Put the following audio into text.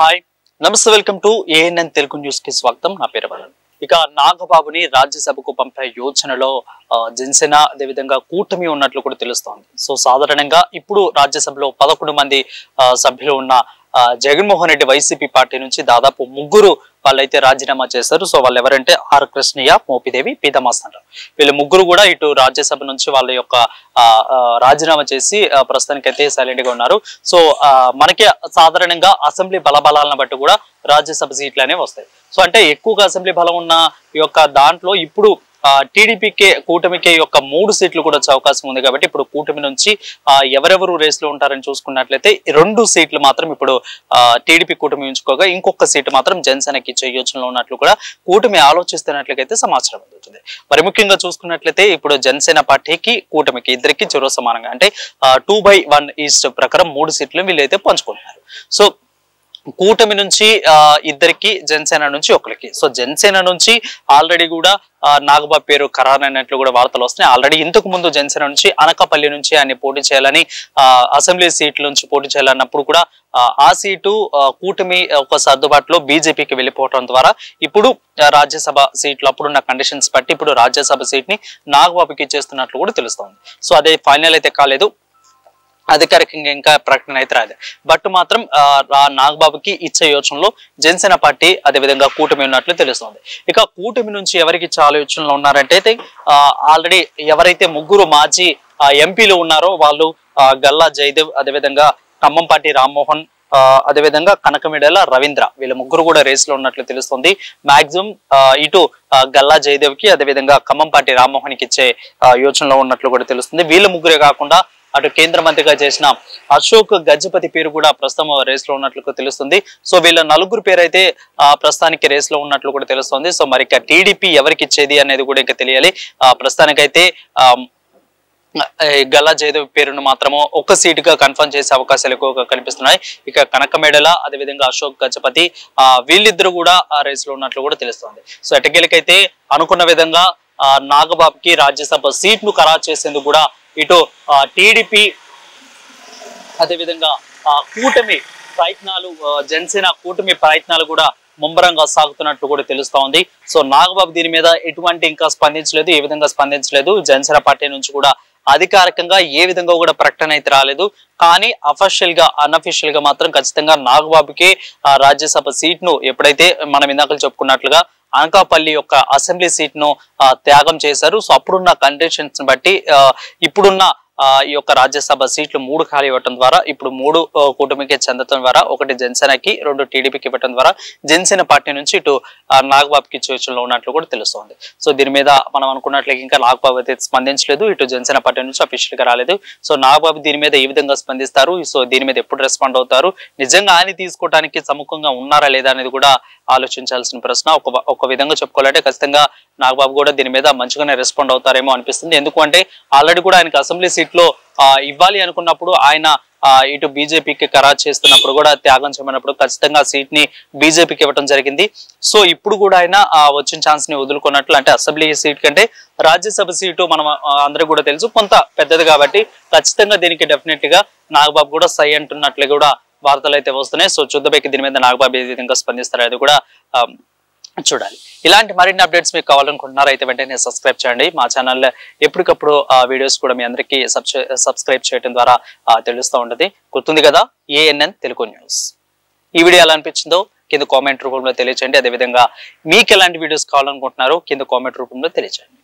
Hi నమస్తే welcome to ANN Telugu news కి స్వాగతం. నా పేరు బాలన్. ఇక నాగబాబుని రాజ్యసభకు పంపే యోచనలో జనసేన అదేవిధంగా కూటమి ఉన్నట్లు కూడా తెలుస్తోంది. సో సాధారణంగా ఇప్పుడు రాజ్యసభలో 11 మంది సభ్యులు ఉన్న జగన్మోహన్ రెడ్డి వైసీపీ పార్టీ నుంచి దాదాపు ముగ్గురు వాళ్ళైతే రాజీనామా చేశారు. సో వాళ్ళు ఎవరంటే ఆర్ కృష్ణయ్య, మోపిదేవి, పీతమాస్తంటారు. వీళ్ళు ముగ్గురు కూడా ఇటు రాజ్యసభ నుంచి వాళ్ళ యొక్క రాజీనామా చేసి ప్రస్తుతానికైతే సైలెంట్ గా ఉన్నారు. సో మనకి సాధారణంగా అసెంబ్లీ బలబలాలను బట్టి కూడా రాజ్యసభ సీట్లు అనేవి వస్తాయి. సో అంటే ఎక్కువగా అసెంబ్లీ బలం ఉన్న ఈ యొక్క దాంట్లో ఇప్పుడు టీడీపీకే కూటమికే యొక్క 3 సీట్లు కూడా వచ్చే అవకాశం ఉంది. కాబట్టి ఇప్పుడు కూటమి నుంచి ఎవరెవరు రేస్ లో ఉంటారని చూసుకున్నట్లయితే 2 సీట్లు మాత్రం ఇప్పుడు టీడీపీ కూటమి ఉంచుకోగా ఇంకొక సీటు మాత్రం జనసేనకి ఇచ్చే యోచనలో ఉన్నట్లు కూడా కూటమి ఆలోచిస్తున్నట్లయితే సమాచారం అందుతుంది. మరి ముఖ్యంగా చూసుకున్నట్లయితే ఇప్పుడు జనసేన పార్టీకి కూటమికి ఇద్దరికి చెరో సమానంగా అంటే 2/1 ఈస్ట్ ప్రకారం 3 సీట్లు వీళ్ళైతే పంచుకుంటున్నారు. సో కూటమి నుంచి ఇద్దరికి, జనసేన నుంచి ఒకరికి. సో జనసేన నుంచి ఆల్రెడీ కూడా నాగబాబు పేరు ఖరారైనట్లు కూడా వార్తలు వస్తున్నాయి. ఆల్రెడీ ఇంతకు ముందు జనసేన నుంచి అనకాపల్లి నుంచి ఆయన పోటీ చేయాలని అసెంబ్లీ సీట్ల నుంచి పోటీ చేయాలన్నప్పుడు కూడా ఆ సీటు కూటమి ఒక సర్దుబాటులో బీజేపీకి వెళ్ళిపోవడం ద్వారా ఇప్పుడు రాజ్యసభ సీట్లు అప్పుడున్న కండిషన్స్ బట్టి ఇప్పుడు రాజ్యసభ సీట్ ని నాగబాబుకి ఇచ్చేస్తున్నట్లు కూడా తెలుస్తోంది. సో అదే ఫైనల్ అయితే కాలేదు, అధికారికంగా ఇంకా ప్రకటన అయితే రాలేదు. బట్ మాత్రం నాగబాబుకి ఇచ్చే యోచనలో జనసేన పార్టీ అదేవిధంగా కూటమి ఉన్నట్లు తెలుస్తోంది. ఇక కూటమి నుంచి ఎవరికి చాలా యోచనలో ఉన్నారంటే ఆల్రెడీ ఎవరైతే ముగ్గురు మాజీ ఎంపీలు ఉన్నారో వాళ్ళు గల్లా జయదేవ్, అదేవిధంగా ఖమ్మంపాటి రామ్మోహన్, అదేవిధంగా కనకమిడల రవీంద్ర, వీళ్ళ ముగ్గురు కూడా రేస్ లో ఉన్నట్లు తెలుస్తుంది. మాక్సిమం ఇటు గల్లా జయదేవ్ కి అదేవిధంగా ఖమ్మంపాటి రామ్మోహన్ కి ఇచ్చే యోచనలో ఉన్నట్లు కూడా తెలుస్తుంది. వీళ్ళ ముగ్గురే కాకుండా అటు కేంద్ర మంత్రిగా చేసిన అశోక్ గజపతి పేరు కూడా ప్రస్తుతం రేస్ లో ఉన్నట్లు తెలుస్తుంది. సో వీళ్ళ 4 పేరు అయితే ప్రస్తుతానికి రేస్ లో ఉన్నట్లు కూడా తెలుస్తుంది. సో మరి టీడీపీ ఎవరికి ఇచ్చేది అనేది కూడా ఇంకా తెలియాలి. ప్రస్తుతానికైతే గల్లా జయదేవ్ పేరును మాత్రము ఒక సీటుగా కన్ఫర్మ్ చేసే అవకాశాలు ఎక్కువగా కనిపిస్తున్నాయి. ఇక కనకమేడల అదేవిధంగా అశోక్ గజపతి వీళ్ళిద్దరు కూడా ఆ రేస్ లో ఉన్నట్లు కూడా తెలుస్తుంది. సో ఎటకేలకైతే అనుకున్న విధంగా నాగబాబుకి రాజ్యసభ సీట్ ను ఖరారు చేసేందుకు కూడా ఇటు టీడీపీ అదేవిధంగా కూటమి ప్రయత్నాలు, జనసేన కూటమి ప్రయత్నాలు కూడా ముమ్మరంగా సాగుతున్నట్టు కూడా తెలుస్తా ఉంది. సో నాగబాబు దీని మీద ఎటువంటి ఇంకా స్పందించలేదు, ఏ విధంగా స్పందించలేదు. జనసేన పార్టీ నుంచి కూడా అధికారికంగా ఏ విధంగా కూడా ప్రకటన అయితే రాలేదు. కానీ అన్అఫిషియల్ గా మాత్రం ఖచ్చితంగా నాగబాబుకి రాజ్యసభ సీట్ ను ఎప్పుడైతే మనం ఇందాక చెప్పుకున్నట్లుగా అనకాపల్లి యొక్క అసెంబ్లీ సీట్ ను త్యాగం చేశారు. సో అప్పుడున్న కండిషన్స్ బట్టి ఇప్పుడున్న ఈ యొక్క రాజ్యసభ సీట్లు 3 ఖాళీ ఇవ్వడం ద్వారా ఇప్పుడు 3 కూటమికి చెందడం ద్వారా 1 జనసేనకి 2 టీడీపీకి ఇవ్వడం ద్వారా జనసేన పార్టీ నుంచి ఇటు నాగబాబుకి యోచనలో ఉన్నట్లు కూడా తెలుస్తోంది. సో దీని మీద మనం అనుకున్నట్లయితే ఇంకా నాగబాబు అయితే స్పందించలేదు, ఇటు జనసేన పార్టీ నుంచి అఫీషియల్ గా రాలేదు. సో నాగబాబు దీని మీద ఏ విధంగా స్పందిస్తారు, సో దీని మీద ఎప్పుడు రెస్పాండ్ అవుతారు, నిజంగా ఆయన తీసుకోవడానికి సముఖంగా ఉన్నారా లేదా అనేది కూడా ఆలోచించాల్సిన ప్రశ్న. ఒక విధంగా చెప్పుకోవాలంటే ఖచ్చితంగా నాగబాబు కూడా దీని మీద మంచిగానే రెస్పాండ్ అవుతారేమో అనిపిస్తుంది. ఎందుకంటే ఆల్రెడీ కూడా ఆయనకు అసెంబ్లీ సీట్ లో ఇవ్వాలి అనుకున్నప్పుడు ఆయన ఇటు బీజేపీకి ఖరారు చేస్తున్నప్పుడు కూడా త్యాగం చేయమన్నప్పుడు ఖచ్చితంగా సీట్ ని బీజేపీకి ఇవ్వడం జరిగింది. సో ఇప్పుడు కూడా ఆయన వచ్చిన ఛాన్స్ ని వదులుకున్నట్లు, అంటే అసెంబ్లీ సీట్ కంటే రాజ్యసభ సీటు మనం అందరికీ కూడా తెలుసు కొంత పెద్దది కాబట్టి ఖచ్చితంగా దీనికి డెఫినెట్ గా నాగబాబు కూడా సై అంటున్నట్లు కూడా వార్తలు అయితే వస్తున్నాయి. సో చూద్దాం దీని మీద నాగబాబు ఏ విధంగా స్పందిస్తారు అది కూడా చూడాలి. ఇలాంటి మరిన్ని అప్డేట్స్ మీకు కావాలనుకుంటున్నారా అయితే వెంటనే సబ్స్క్రైబ్ చేయండి. మా ఛానల్లో ఎప్పటికప్పుడు వీడియోస్ కూడా మీ అందరికీ సబ్స్క్రైబ్ చేయడం ద్వారా తెలుస్తూ ఉంటుంది. గుర్తుంది కదా, ఏఎన్ఎన్ తెలుగు న్యూస్. ఈ వీడియో ఎలా అనిపించిందో కింద కామెంట్ రూపంలో తెలియచేయండి. అదేవిధంగా మీకు ఎలాంటి వీడియోస్ కావాలనుకుంటున్నారో కింద కామెంట్ రూపంలో తెలియచేయండి.